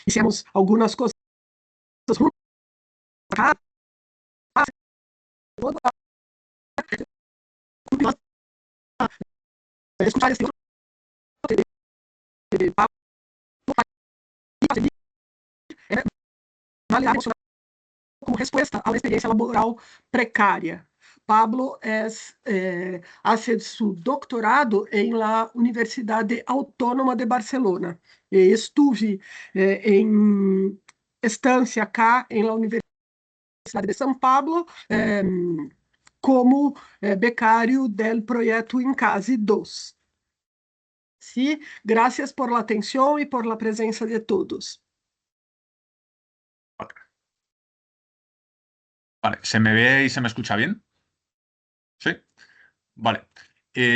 hicimos algunas cosas juntos acá, escuchar este Pablo, como respuesta a la experiencia laboral precaria. Pablo hace su doctorado en la Universidad Autónoma de Barcelona. Estuve en estancia acá en la Universidad de São Paulo como becario del proyecto Incasi 2. Sí, gracias por la atención y por la presencia de todos. Vale, ¿se me ve y se me escucha bien? ¿Sí? Vale.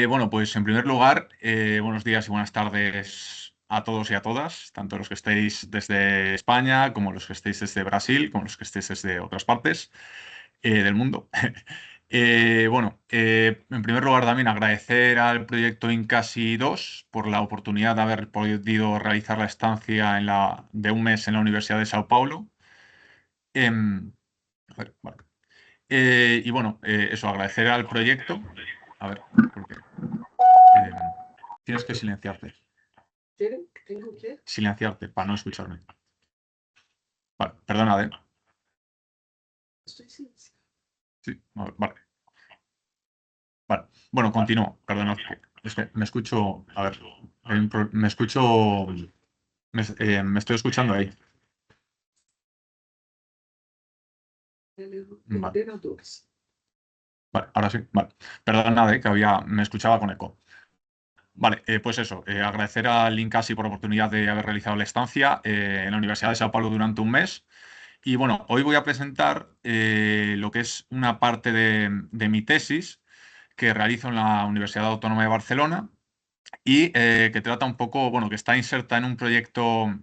Bueno, pues en primer lugar, buenos días y buenas tardes a todos y a todas, tanto los que estéis desde España, como los que estéis desde Brasil, como los que estéis desde otras partes del mundo. En primer lugar también agradecer al proyecto Incasi 2 por la oportunidad de haber podido realizar la estancia de un mes en la Universidad de Sao Paulo. A ver, vale. Eso, agradecer al proyecto. A ver, porque tienes que silenciarte. ¿Tengo que? Silenciarte para no escucharme. Vale, perdonad, ¿eh? Estoy silenciado. Sí, vale. Vale. Bueno, continúo. Perdonad. Es que me escucho. A ver, me escucho. Me estoy escuchando ahí. Vale. Vale, ahora sí. Vale. Perdonad, que me escuchaba con eco. Vale, pues eso, agradecer al Incasi por la oportunidad de haber realizado la estancia en la Universidad de Sao Paulo durante un mes. Y bueno, hoy voy a presentar lo que es una parte de mi tesis que realizo en la Universidad Autónoma de Barcelona y que trata un poco, bueno, que está inserta en un proyecto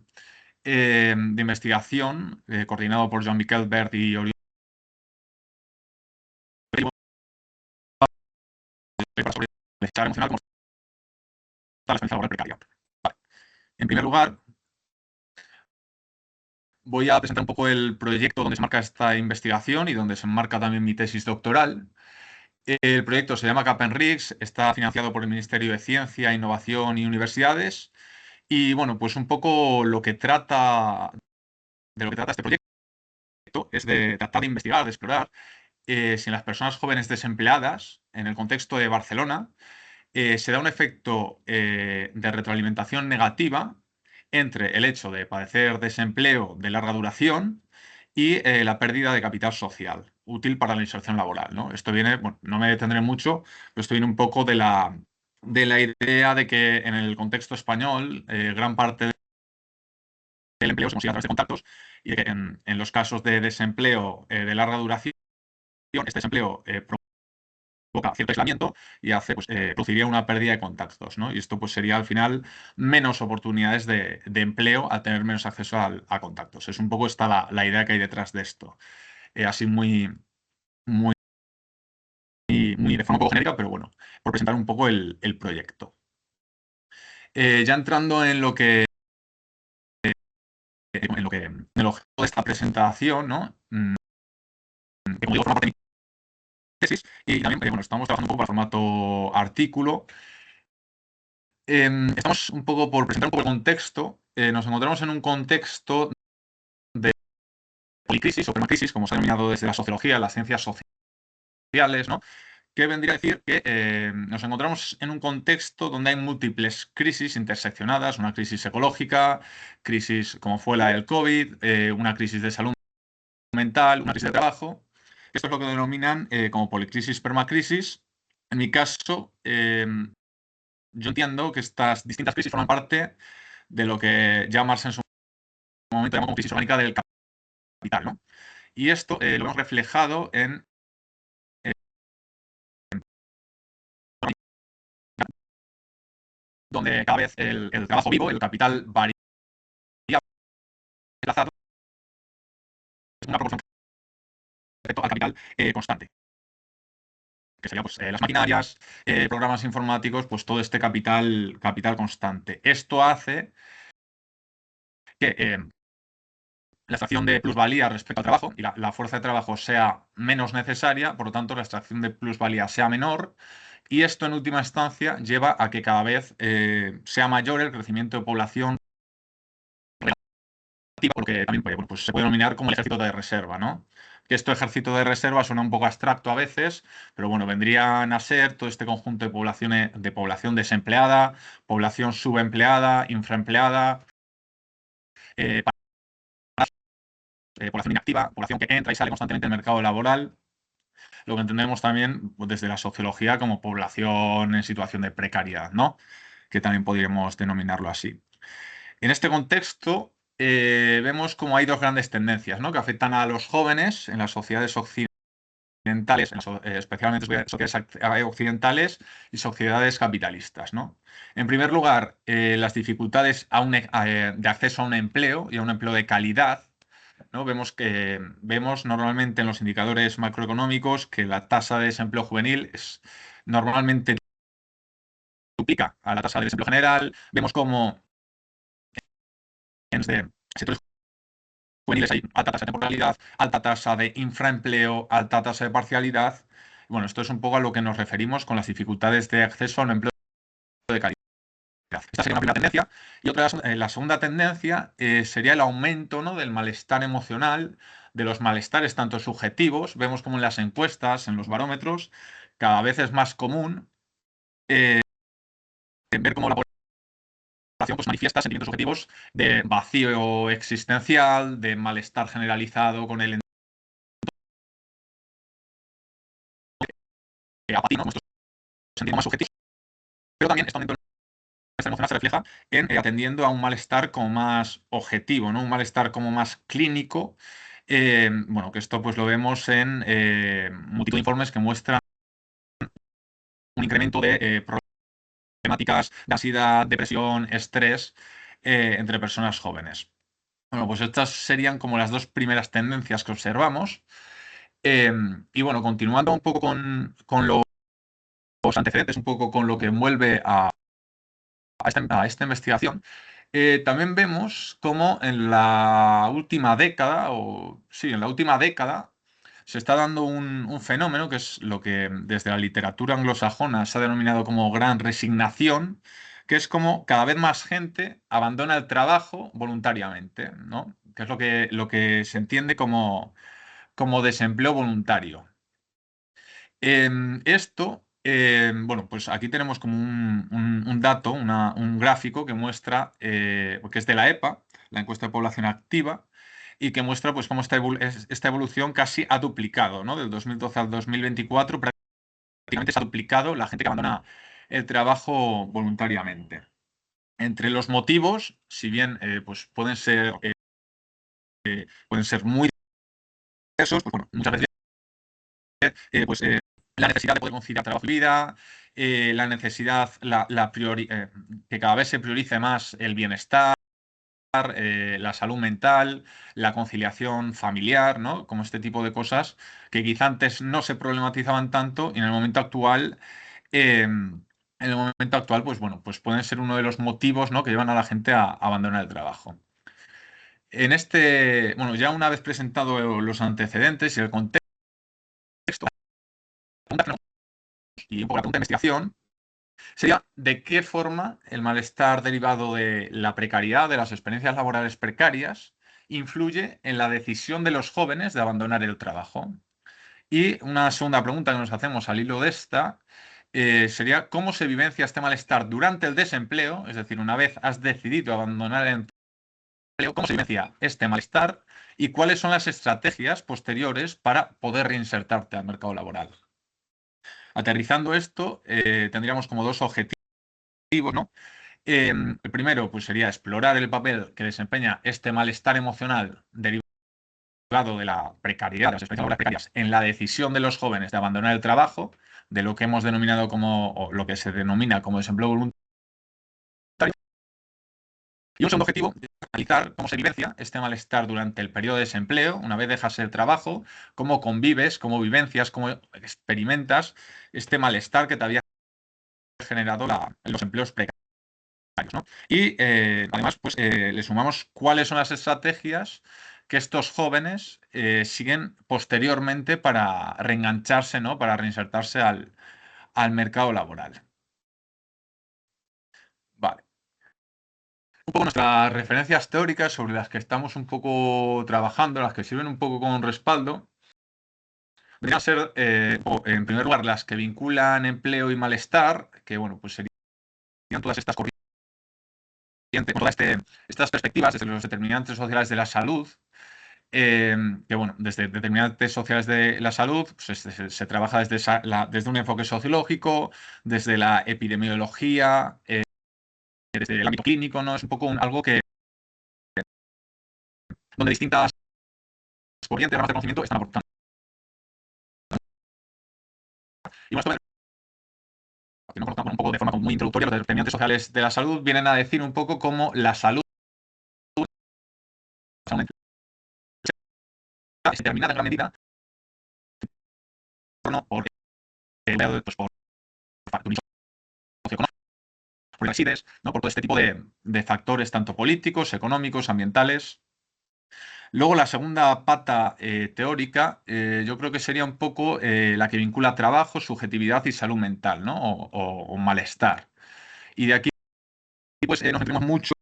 de investigación coordinado por Jean-Michel Bert y Oriol sobre el bienestar emocional como está la experiencia laboral precaria. Vale. En primer lugar, voy a presentar un poco el proyecto donde se marca esta investigación y donde se enmarca también mi tesis doctoral. El proyecto se llama CAPENRICS, está financiado por el Ministerio de Ciencia, Innovación y Universidades. Y bueno, pues un poco de lo que trata este proyecto es de tratar de investigar, de explorar si en las personas jóvenes desempleadas, en el contexto de Barcelona, se da un efecto de retroalimentación negativa entre el hecho de padecer desempleo de larga duración y la pérdida de capital social, útil para la inserción laboral, ¿no? Esto viene, bueno, no me detendré mucho, pero esto viene un poco de la idea de que en el contexto español gran parte del empleo se consigue a través de contactos y de que en los casos de desempleo de larga duración, este desempleo provoca cierto aislamiento y produciría una pérdida de contactos, ¿no? Y esto pues sería al final menos oportunidades de empleo al tener menos acceso a contactos. Es un poco esta la idea que hay detrás de esto. Así muy, muy de forma un poco genérica, pero bueno, por presentar un poco el proyecto. Ya entrando en el objeto de esta presentación, ¿no? Que como digo, forma parte de mi tesis y también, bueno, estamos trabajando un poco para formato artículo. Estamos un poco por presentar un poco el contexto. Nos encontramos en un contexto de policrisis o permacrisis, como se ha denominado desde la sociología, las ciencias sociales, ¿no? Que vendría a decir que nos encontramos en un contexto donde hay múltiples crisis interseccionadas, una crisis ecológica, crisis como fue la del COVID, una crisis de salud mental, una crisis de trabajo. Esto es lo que denominan como policrisis, permacrisis. En mi caso, yo entiendo que estas distintas crisis forman parte de lo que ya Marx en su momento llamó como crisis orgánica del capital, ¿no? Y esto lo hemos reflejado en donde cada vez el trabajo vivo, el capital varía desplazado, es una proporción respecto al capital constante, que serían pues, las maquinarias, programas informáticos, pues todo este capital constante. Esto hace que la extracción de plusvalía respecto al trabajo y la fuerza de trabajo sea menos necesaria, por lo tanto la extracción de plusvalía sea menor, y esto en última instancia lleva a que cada vez sea mayor el crecimiento de población relativa, porque también bueno, pues se puede denominar como el ejército de reserva, ¿no? Que esto ejército de reserva suena un poco abstracto a veces, pero bueno, vendrían a ser todo este conjunto de población desempleada, población subempleada, infraempleada, eh, población inactiva, población que entra y sale constantemente del mercado laboral, lo que entendemos también pues, desde la sociología como población en situación de precariedad, ¿no? Que también podríamos denominarlo así. En este contexto, vemos como hay dos grandes tendencias, ¿no? Que afectan a los jóvenes en las sociedades occidentales, especialmente sociedades occidentales y sociedades capitalistas, ¿no? En primer lugar, las dificultades de acceso a un empleo y a un empleo de calidad, ¿no? Vemos normalmente en los indicadores macroeconómicos que la tasa de desempleo juvenil es normalmente duplica a la tasa de desempleo general. Vemos cómo en sectores juveniles hay alta tasa de temporalidad, alta tasa de infraempleo, alta tasa de parcialidad. Bueno, esto es un poco a lo que nos referimos con las dificultades de acceso a un empleo de calidad. Esta sería una primera tendencia. Y la segunda tendencia sería el aumento, ¿no? Del malestar emocional, de los malestares tanto subjetivos. Vemos como en las encuestas, en los barómetros, cada vez es más común ver cómo la población pues, manifiesta sentimientos subjetivos de vacío existencial, de malestar generalizado con el apatía, ¿no? Nuestros sentidos más subjetivos. Pero también este aumento malestar emocional se refleja en atendiendo a un malestar como más objetivo, ¿no? Un malestar como más clínico. Bueno, que esto pues lo vemos en multitud de informes que muestran un incremento de problemáticas de ansiedad, depresión, estrés entre personas jóvenes. Bueno, pues estas serían como las dos primeras tendencias que observamos. Y bueno, continuando un poco con los antecedentes, un poco con lo que envuelve a esta investigación, también vemos cómo en la última década, en la última década, se está dando un fenómeno que es lo que desde la literatura anglosajona se ha denominado como gran resignación, que es como cada vez más gente abandona el trabajo voluntariamente, ¿no? Que es lo que se entiende como desempleo voluntario. Bueno, pues aquí tenemos como un dato, un gráfico que muestra, que es de la EPA, la encuesta de población activa, y que muestra pues cómo esta evolución casi ha duplicado, ¿no? Del 2012 al 2024 prácticamente se ha duplicado la gente que abandona el trabajo voluntariamente. Entre los motivos, si bien pues pueden ser muy diversos, pues bueno, muchas veces pues, la necesidad de poder conciliar trabajo y vida, la necesidad, que cada vez se priorice más el bienestar, la salud mental, la conciliación familiar, ¿no? Como este tipo de cosas que quizá antes no se problematizaban tanto y en el momento actual, pues bueno, pues pueden ser uno de los motivos, ¿no? Que llevan a la gente a abandonar el trabajo. Bueno, ya una vez presentado los antecedentes y el contexto, y un poco la pregunta de investigación, sería de qué forma el malestar derivado de la precariedad, de las experiencias laborales precarias, influye en la decisión de los jóvenes de abandonar el trabajo. Y una segunda pregunta que nos hacemos al hilo de esta sería cómo se vivencia este malestar durante el desempleo, es decir, una vez has decidido abandonar el empleo, cómo se vivencia este malestar y cuáles son las estrategias posteriores para poder reinsertarte al mercado laboral. Aterrizando esto, tendríamos como dos objetivos, ¿no? El primero, pues sería explorar el papel que desempeña este malestar emocional derivado de la precariedad, de las experiencias laborales precarias, en la decisión de los jóvenes de abandonar el trabajo, de lo que hemos denominado o lo que se denomina como desempleo voluntario. Y un segundo objetivo es analizar cómo se vivencia este malestar durante el periodo de desempleo, una vez dejas el trabajo, cómo convives, cómo vivencias, cómo experimentas este malestar que te había generado los empleos precarios. ¿no? Y además, pues le sumamos cuáles son las estrategias que estos jóvenes siguen posteriormente para reengancharse, ¿no? Para reinsertarse al mercado laboral. Vale. Un poco nuestras referencias teóricas sobre las que estamos un poco trabajando, las que sirven un poco como respaldo, deberían ser, en primer lugar, las que vinculan empleo y malestar, que, bueno, pues serían todas estas corrientes, todas estas perspectivas desde los determinantes sociales de la salud, que, bueno, desde determinantes sociales de la salud pues, se trabaja desde un enfoque sociológico, desde la epidemiología, desde el ámbito clínico, ¿no? Es un poco algo que donde distintas corrientes, ramas de conocimiento están aportando. Y bueno, esto que no conozcamos un poco de forma muy introductoria, los determinantes sociales de la salud vienen a decir un poco cómo la salud es determinada en gran medida por, pues, por factores socioeconómicos, por resides, ¿no? Por todo este tipo de factores, tanto políticos, económicos, ambientales. Luego, la segunda pata teórica, yo creo que sería un poco la que vincula trabajo, subjetividad y salud mental, ¿no? O malestar. Y de aquí pues, nos metemos mucho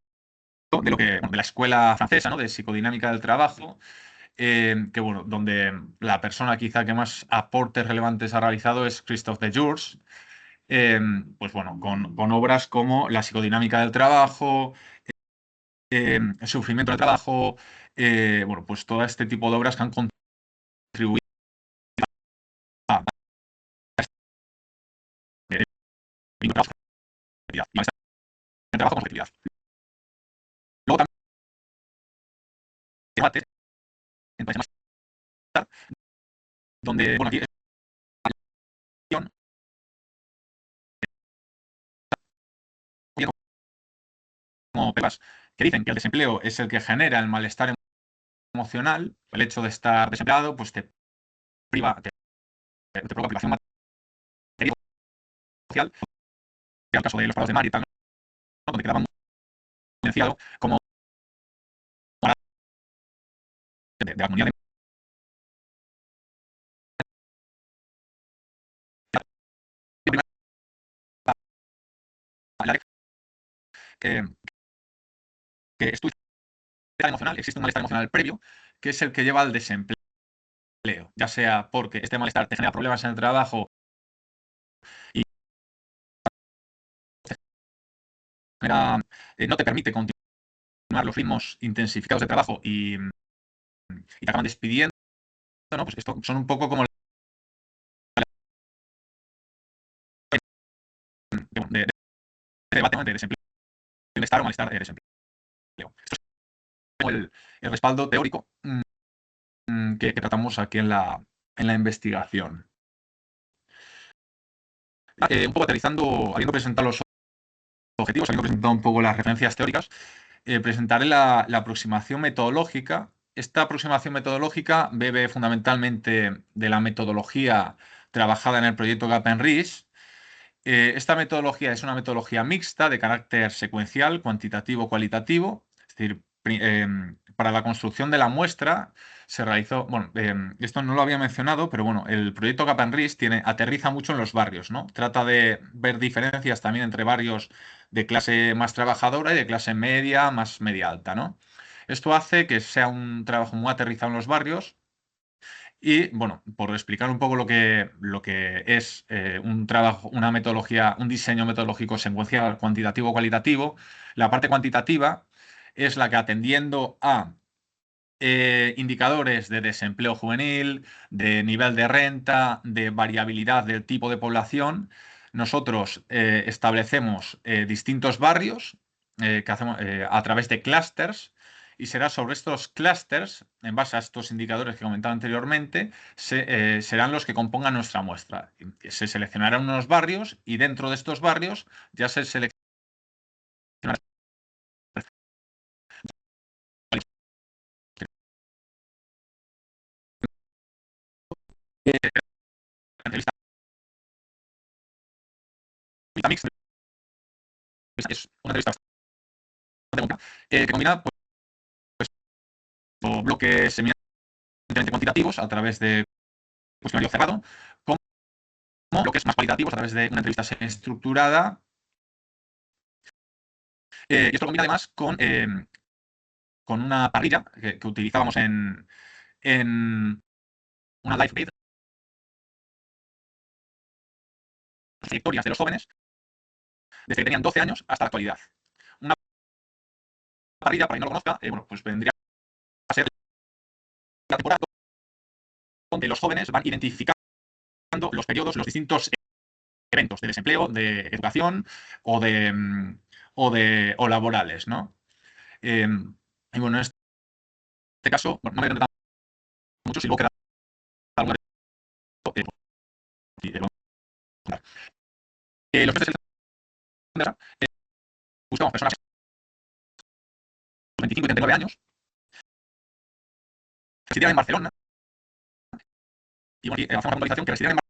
de lo que, bueno, de la escuela francesa, ¿no? De psicodinámica del trabajo, que bueno, donde la persona quizá que más aportes relevantes ha realizado es Christophe de Jours, pues bueno, con obras como La psicodinámica del trabajo, El sufrimiento del trabajo, bueno, pues todo este tipo de obras que han contribuido a el trabajo con objetividad. Luego también debates en países más donde, bueno, aquí como pruebas que dicen que el desempleo es el que genera el malestar emocional, el hecho de estar desempleado, pues te priva, te provoca privación material, social, que el caso de los prados de mar y tal, ¿no? Donde quedaba muy evidenciado como de la comunidad de que, que estudia emocional, existe un malestar emocional previo, que es el que lleva al desempleo, ya sea porque este malestar te genera problemas en el trabajo y genera, no te permite continuar los ritmos intensificados de trabajo y te acaban despidiendo, ¿no? Pues esto son un poco como de debate, ¿no? De desempleo, bienestar o malestar de desempleo. Esto es como el respaldo teórico que tratamos aquí en la investigación. Un poco aterrizando, habiendo presentado los objetivos, habiendo presentado un poco las referencias teóricas, presentaré la aproximación metodológica. Esta aproximación metodológica bebe fundamentalmente de la metodología trabajada en el proyecto Gap and Risk. Esta metodología es una metodología mixta de carácter secuencial, cuantitativo, cualitativo. Es decir, para la construcción de la muestra se realizó, bueno, esto no lo había mencionado, pero bueno, el proyecto Gap and Risk aterriza mucho en los barrios, ¿no? Trata de ver diferencias también entre barrios de clase más trabajadora y de clase media, más media alta, ¿no? Esto hace que sea un trabajo muy aterrizado en los barrios. Y bueno, por explicar un poco lo que es un trabajo, una metodología, un diseño metodológico secuencial cuantitativo-cualitativo, la parte cuantitativa es la que atendiendo a indicadores de desempleo juvenil, de nivel de renta, de variabilidad del tipo de población, nosotros establecemos distintos barrios que hacemos a través de clústeres y será sobre estos clústeres, en base a estos indicadores que comentaba anteriormente, serán los que compongan nuestra muestra. Se seleccionarán unos barrios y dentro de estos barrios ya se seleccionará entrevista mixta. Es una entrevista que combina pues, bloques eminentemente cuantitativos a través de cuestionario cerrado, como bloques más cualitativos a través de una entrevista semi-estructurada. Y esto lo combina además con una parrilla que utilizábamos en una live feed, las trayectorias de los jóvenes, desde que tenían 12 años hasta la actualidad. Una parrilla, para quien no lo conozca, bueno, pues vendría a ser la temporada donde los jóvenes van identificando los periodos, los distintos eventos de desempleo, de educación o laborales, ¿no? Y bueno, en este caso, bueno, no me voy mucho, si luego queda alguna los meses buscamos personas de 25 y 39 años, residieran en Barcelona, y bueno, hacemos una puntualización que residieran en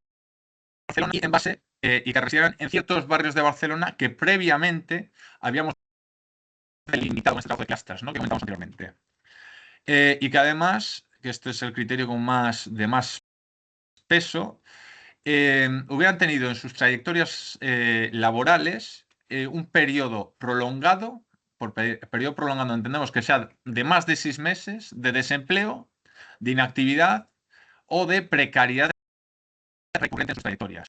Barcelona y en base y que residieran en ciertos barrios de Barcelona que previamente habíamos delimitado en este trabajo de clústeres, ¿no?, que comentamos anteriormente. Y que además, que este es el criterio con más peso, hubieran tenido en sus trayectorias laborales un periodo prolongado, por periodo prolongado entendemos que sea de más de 6 meses de desempleo, de inactividad o de precariedad recurrente en sus trayectorias.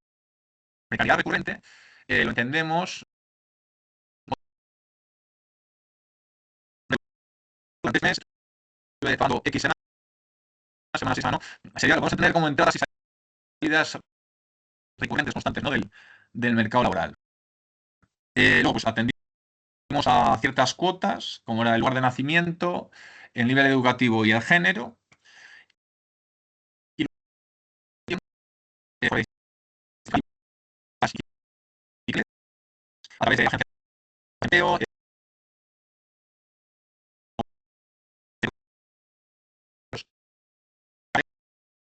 Precariedad recurrente lo entendemos durante 6 meses, cuando X semana, ¿no? Sería, lo vamos a tener como entradas y salidas recurrentes, constantes, ¿no?, del mercado laboral. Luego, pues atendimos a ciertas cuotas, como era el lugar de nacimiento, el nivel educativo y el género. Y a través de agencias de empleo,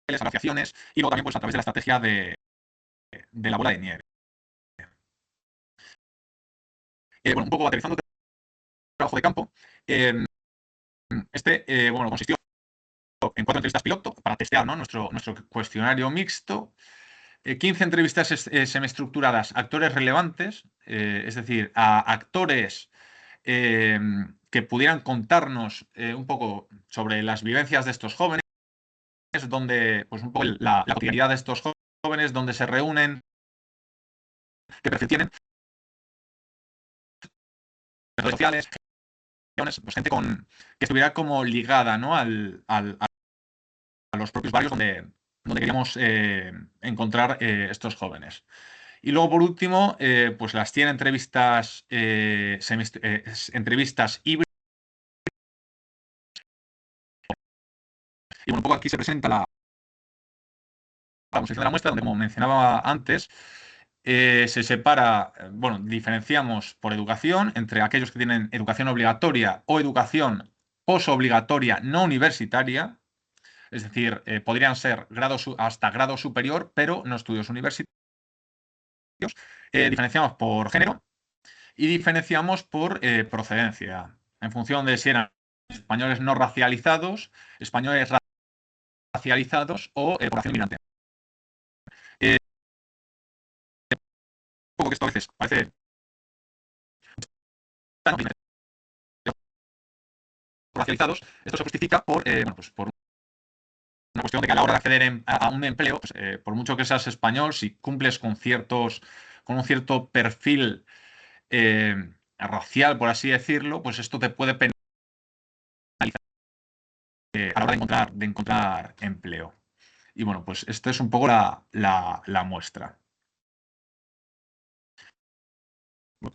asociaciones, y luego también pues, a través de la estrategia de la bola de nieve. Bueno, un poco aterrizando el trabajo de campo, bueno, consistió en 4 entrevistas piloto para testear, ¿no?, nuestro cuestionario mixto, 15 entrevistas semiestructuradas a actores relevantes, es decir, a actores que pudieran contarnos un poco sobre las vivencias de estos jóvenes, donde, pues un poco la cotidianidad de estos jóvenes, donde se reúnen, qué perfil tienen, redes sociales, pues gente que estuviera como ligada, ¿no?, a los propios barrios donde queríamos encontrar estos jóvenes. Y luego, por último, pues las 100 entrevistas, entrevistas híbridas. Y bueno, un poco aquí se presenta la composición de la muestra, donde, como mencionaba antes, se separa, bueno, diferenciamos por educación entre aquellos que tienen educación obligatoria o educación posobligatoria no universitaria, es decir, podrían ser hasta grado superior, pero no estudios universitarios. Diferenciamos por género y diferenciamos por procedencia, en función de si eran españoles no racializados, españoles racializados o población inmigrante. Poco que esto a veces parece racializados, esto se justifica por, bueno, pues por una cuestión de que a la hora de acceder a un empleo, pues, por mucho que seas español, si cumples con un cierto perfil racial, por así decirlo, pues esto te puede penalizar a la hora de encontrar empleo. Y bueno, pues esta es un poco la muestra.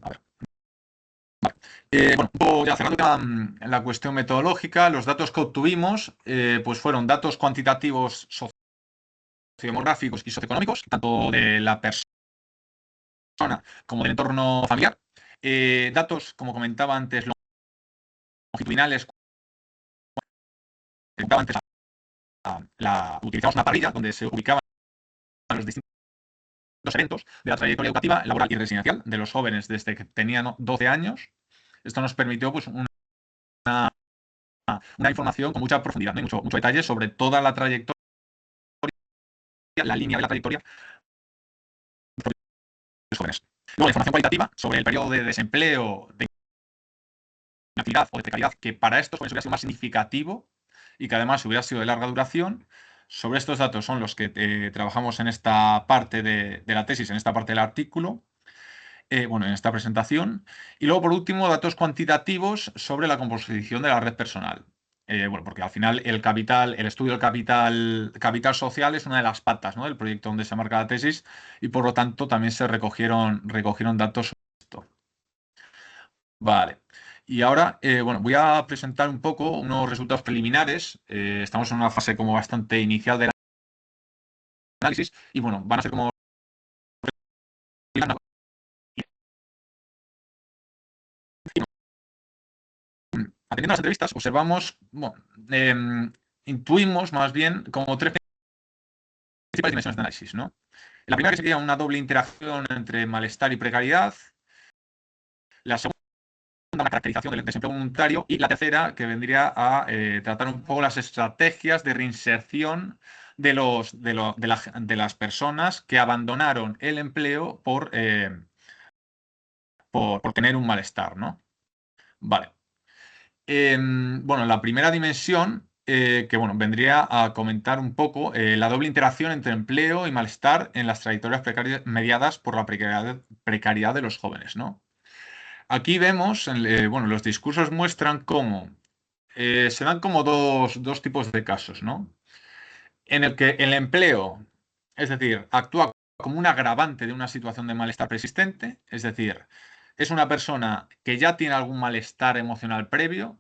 A ver. Bueno, un poco ya cerrando la cuestión metodológica, los datos que obtuvimos pues fueron datos cuantitativos sociodemográficos y socioeconómicos, tanto de la persona como del entorno familiar. Datos, como comentaba antes, longitudinales. Utilizamos una parrilla donde se ubicaban los distintos eventos de la trayectoria educativa, laboral y residencial de los jóvenes desde que tenían 12 años. Esto nos permitió pues, una información con mucha profundidad, ¿no? Y mucho detalle sobre toda la trayectoria, la línea de la trayectoria de los jóvenes. Luego, la información cualitativa sobre el periodo de desempleo, de inactividad o de precariedad, que para estos jóvenes hubiera sido más significativo y que además hubiera sido de larga duración. Sobre estos datos son los que trabajamos en esta parte de la tesis, en esta parte del artículo. Bueno, en esta presentación. Y luego, por último, datos cuantitativos sobre la composición de la red personal. Bueno, porque al final el estudio del capital social es una de las patas, ¿no?, del proyecto donde se marca la tesis y por lo tanto también se recogieron datos sobre esto. Vale. Y ahora, bueno, voy a presentar un poco unos resultados preliminares. Estamos en una fase como bastante inicial del análisis y bueno, van a ser como atendiendo a las entrevistas, observamos, bueno, intuimos más bien como tres principales dimensiones de análisis, ¿no? La primera que sería una doble interacción entre malestar y precariedad. La segunda, una caracterización del desempleo voluntario. Y la tercera, que vendría a tratar un poco las estrategias de reinserción de las personas que abandonaron el empleo por tener un malestar, ¿no? Vale. Bueno, la primera dimensión, que bueno, vendría a comentar un poco la doble interacción entre empleo y malestar en las trayectorias mediadas por la precariedad de los jóvenes, ¿no? Aquí vemos, bueno, los discursos muestran cómo se dan como dos tipos de casos, ¿no? En el que el empleo, es decir, actúa como un agravante de una situación de malestar persistente, es decir, es una persona que ya tiene algún malestar emocional previo,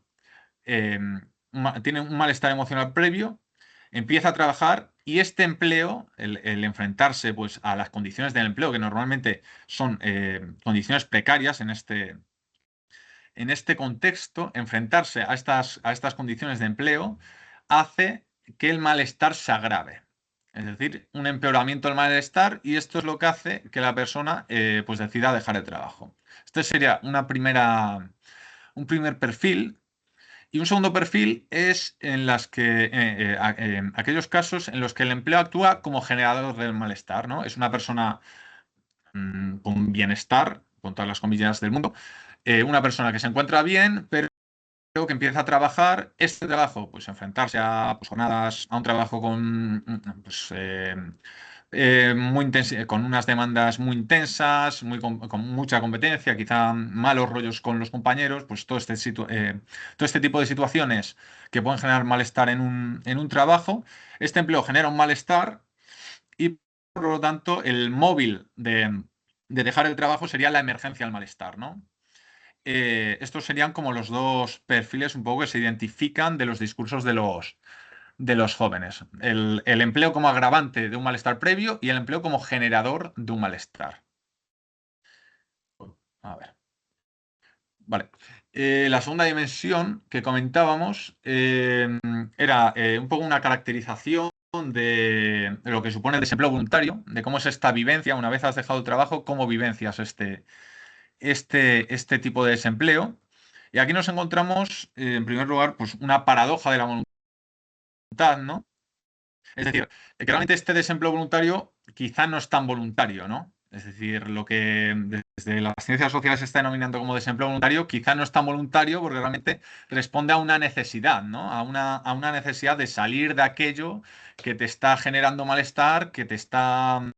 eh, tiene un malestar emocional previo, empieza a trabajar y este empleo, el enfrentarse pues, a las condiciones del empleo, que normalmente son condiciones precarias en este contexto, enfrentarse a estas condiciones de empleo hace que el malestar se agrave. Es decir, un empeoramiento del malestar y esto es lo que hace que la persona pues decida dejar el trabajo. Este sería un primer perfil. Y un segundo perfil es aquellos casos en los que el empleo actúa como generador del malestar, ¿no? Es una persona con bienestar, con todas las comillas del mundo, una persona que se encuentra bien, pero que empieza a trabajar, este trabajo, pues enfrentarse a pues, jornadas, a un trabajo con, pues, con unas demandas muy intensas, con mucha competencia, quizá malos rollos con los compañeros, pues todo este tipo de situaciones que pueden generar malestar en un trabajo. Este empleo genera un malestar y por lo tanto el móvil de dejar el trabajo sería la emergencia al malestar, ¿no? Estos serían como los dos perfiles un poco que se identifican de los discursos de los jóvenes. El empleo como agravante de un malestar previo y el empleo como generador de un malestar. A ver. Vale. La segunda dimensión que comentábamos era un poco una caracterización de lo que supone el desempleo voluntario, de cómo es esta vivencia, una vez has dejado el trabajo, cómo vivencias este tipo de desempleo. Y aquí nos encontramos, en primer lugar, pues una paradoja de la voluntad, ¿no? Es decir, que realmente este desempleo voluntario quizá no es tan voluntario, ¿no? Es decir, lo que desde las ciencias sociales se está denominando como desempleo voluntario quizá no es tan voluntario porque realmente responde a una necesidad, ¿no? A una necesidad de salir de aquello que te está generando malestar, que te está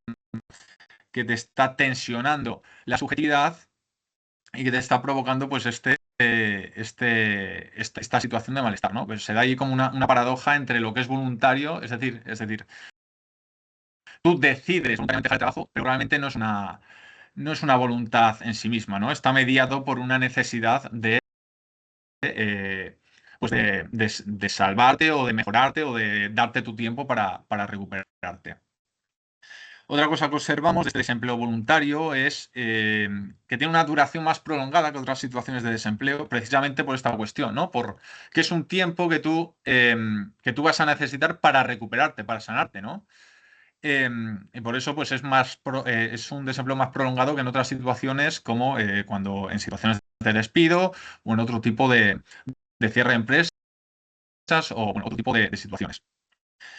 tensionando la subjetividad y que te está provocando pues esta situación de malestar, ¿no? Pues se da ahí como una paradoja entre lo que es voluntario, es decir, tú decides voluntariamente dejar el trabajo, pero realmente no es una voluntad en sí misma, ¿no? Está mediado por una necesidad eh, pues de salvarte o de mejorarte o de darte tu tiempo para recuperarte. Otra cosa que observamos de este desempleo voluntario es que tiene una duración más prolongada que otras situaciones de desempleo, precisamente por esta cuestión, ¿no? Que es un tiempo que tú vas a necesitar para recuperarte, para sanarte, ¿no? Y por eso pues es un desempleo más prolongado que en otras situaciones, como cuando en situaciones de despido o en otro tipo de cierre de empresas o bueno, otro tipo de situaciones.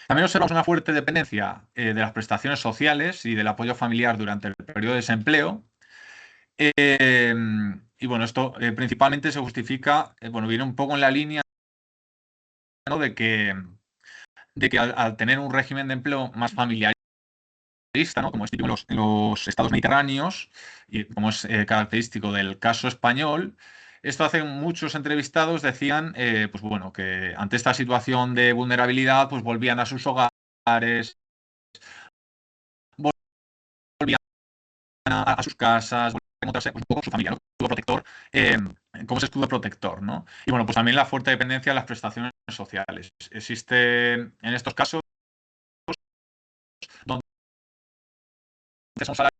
También observamos una fuerte dependencia de las prestaciones sociales y del apoyo familiar durante el periodo de desempleo. Y bueno, esto principalmente se justifica, bueno, viene un poco en la línea, ¿no?, de que al tener un régimen de empleo más familiarista, ¿no?, como es típico en los estados mediterráneos y como es característico del caso español, esto hace que muchos entrevistados decían, pues bueno, que ante esta situación de vulnerabilidad, pues volvían a sus hogares, volvían a sus casas, volvían a encontrarse pues, un poco con su familia, ¿no? Escudo protector, como ese escudo protector, ¿no? Y bueno, pues también la fuerte dependencia de las prestaciones sociales. Existe en estos casos donde es un salario,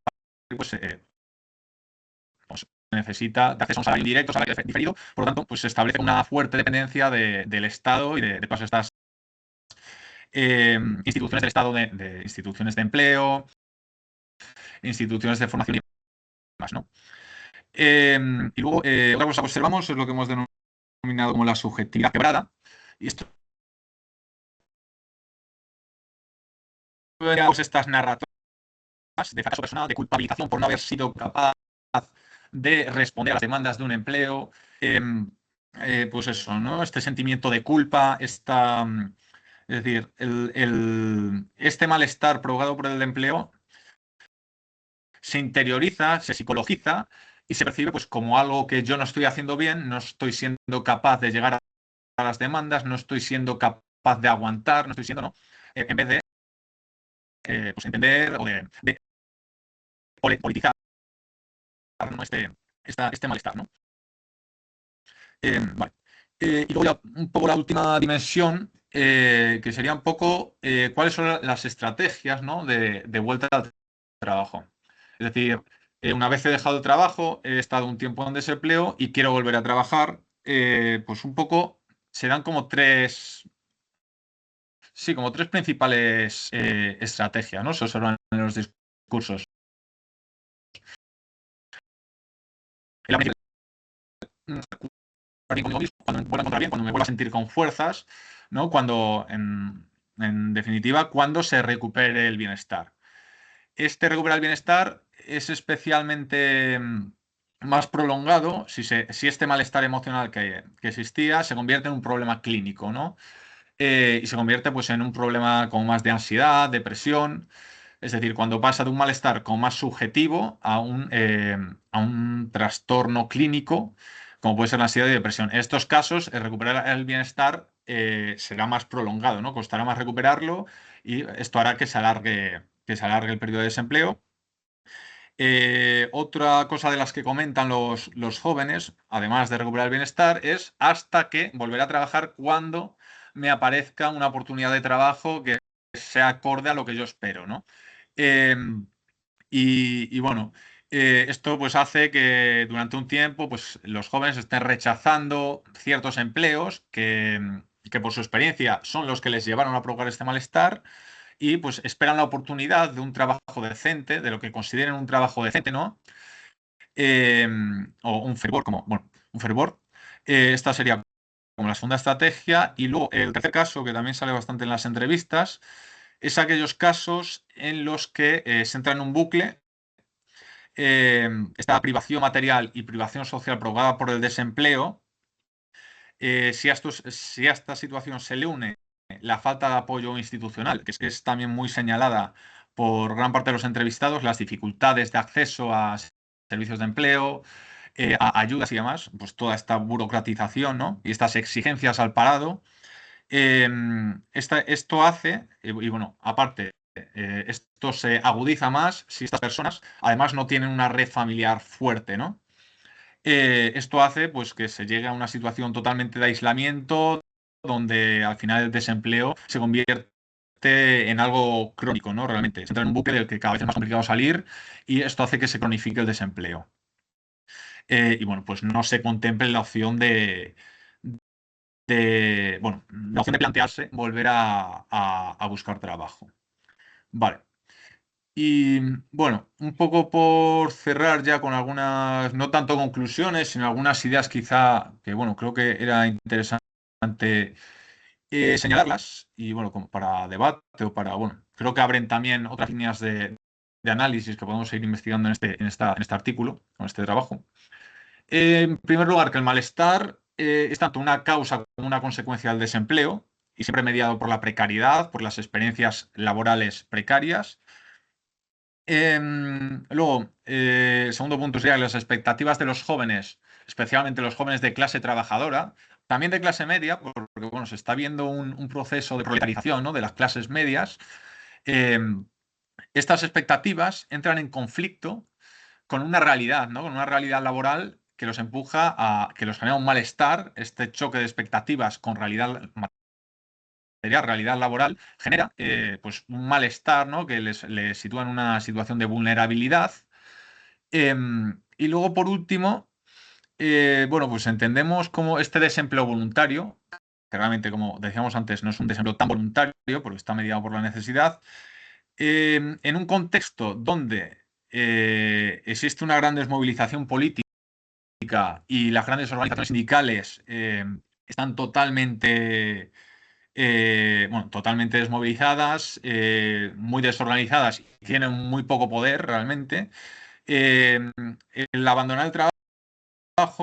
pues, pues, necesita de acceso a un salario indirecto, salario diferido, por lo tanto, pues se establece una fuerte dependencia del Estado y de todas estas instituciones del Estado, de instituciones de empleo, instituciones de formación y demás, ¿no? Y luego, otra cosa que observamos es lo que hemos denominado como la subjetividad quebrada, y esto pues, estas narrativas de fracaso personal, de culpabilización por no haber sido capaz de responder a las demandas de un empleo, pues eso, ¿no? Este sentimiento de culpa, es decir, este malestar provocado por el empleo se interioriza, se psicologiza y se percibe pues como algo que yo no estoy haciendo bien, no estoy siendo capaz de llegar a las demandas, no estoy siendo capaz de aguantar, no estoy siendo, ¿no? En vez de pues entender o de politizar, ¿no?, este malestar, ¿no? Vale. Y luego ya un poco la última dimensión, que sería un poco cuáles son las estrategias, ¿no?, de vuelta al trabajo. Es decir, una vez he dejado el trabajo, he estado un tiempo en desempleo y quiero volver a trabajar, pues un poco se dan como tres, sí, como tres principales estrategias, ¿no? Se observan en los discursos. La primera, conmigo mismo, cuando me vuelva a encontrar bien, cuando me vuelva a sentir con fuerzas, ¿no? Cuando, en definitiva, cuando se recupere el bienestar. Este recuperar el bienestar es especialmente más prolongado si este malestar emocional que existía se convierte en un problema clínico, ¿no? Y se convierte pues, en un problema como más de ansiedad, depresión. Es decir, cuando pasa de un malestar como más subjetivo a un trastorno clínico, como puede ser la ansiedad y depresión. En estos casos, recuperar el bienestar será más prolongado, ¿no? Costará más recuperarlo y esto hará que se alargue el periodo de desempleo. Otra cosa de las que comentan los jóvenes, además de recuperar el bienestar, es hasta que volverá a trabajar cuando me aparezca una oportunidad de trabajo que sea acorde a lo que yo espero, ¿no? Em, y bueno, esto pues hace que durante un tiempo pues, los jóvenes estén rechazando ciertos empleos que por su experiencia son los que les llevaron a provocar este malestar y pues esperan la oportunidad de un trabajo decente, de lo que consideren un trabajo decente, ¿no? O un fervor, como, bueno, un fervor. Esta sería como la segunda estrategia. Y luego el tercer caso, que también sale bastante en las entrevistas, es aquellos casos en los que se entra en un bucle. Esta privación material y privación social provocada por el desempleo, si a esta situación se le une la falta de apoyo institucional, que es también muy señalada por gran parte de los entrevistados, las dificultades de acceso a servicios de empleo, a ayudas y demás, pues toda esta burocratización, ¿no?, y estas exigencias al parado, esto hace, y bueno, aparte, esto se agudiza más si estas personas además no tienen una red familiar fuerte, ¿no? Esto hace pues, que se llegue a una situación totalmente de aislamiento, donde al final el desempleo se convierte en algo crónico, ¿no? Realmente, se entra en un bucle del que cada vez es más complicado salir y esto hace que se cronifique el desempleo. Y bueno, pues no se contemple la opción bueno, la opción de plantearse volver a buscar trabajo. Vale. Y bueno, un poco por cerrar ya con algunas, no tanto conclusiones, sino algunas ideas quizá que, bueno, creo que era interesante señalarlas y, bueno, como para debate o para, bueno, creo que abren también otras líneas de análisis que podemos seguir investigando en este artículo, con este trabajo. En primer lugar, que el malestar es tanto una causa como una consecuencia del desempleo y siempre mediado por la precariedad, por las experiencias laborales precarias. Luego, el segundo punto sería que las expectativas de los jóvenes, especialmente los jóvenes de clase trabajadora, también de clase media, porque bueno, se está viendo un proceso de proletarización, ¿no?, de las clases medias. Em, Estas expectativas entran en conflicto con una realidad, ¿no?, con una realidad laboral que los empuja a que los genera un malestar. Este choque de expectativas con realidad laboral genera pues un malestar, ¿no?, que les sitúa en una situación de vulnerabilidad. Y luego, por último, bueno, pues entendemos como este desempleo voluntario, que realmente, como decíamos antes, no es un desempleo tan voluntario porque está mediado por la necesidad, en un contexto donde existe una gran desmovilización política y las grandes organizaciones sindicales están totalmente, bueno, totalmente desmovilizadas, muy desorganizadas y tienen muy poco poder realmente. El abandonar el trabajo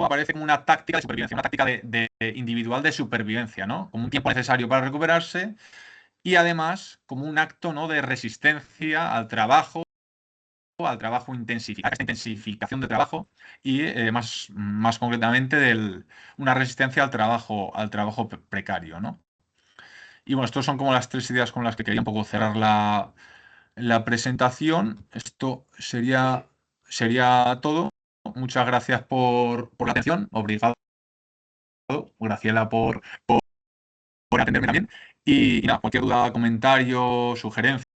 aparece como una táctica de supervivencia, una táctica individual de supervivencia, ¿no? Como un tiempo necesario para recuperarse y además como un acto, ¿no?, de resistencia al trabajo intensificado, a esta intensificación de trabajo y más concretamente una resistencia al trabajo precario, ¿no? Y bueno, estas son como las tres ideas con las que quería un poco cerrar la presentación. Esto sería todo. Muchas gracias por la atención. Obrigado, Graciela, por atenderme también. Y nada, cualquier duda, comentario, sugerencia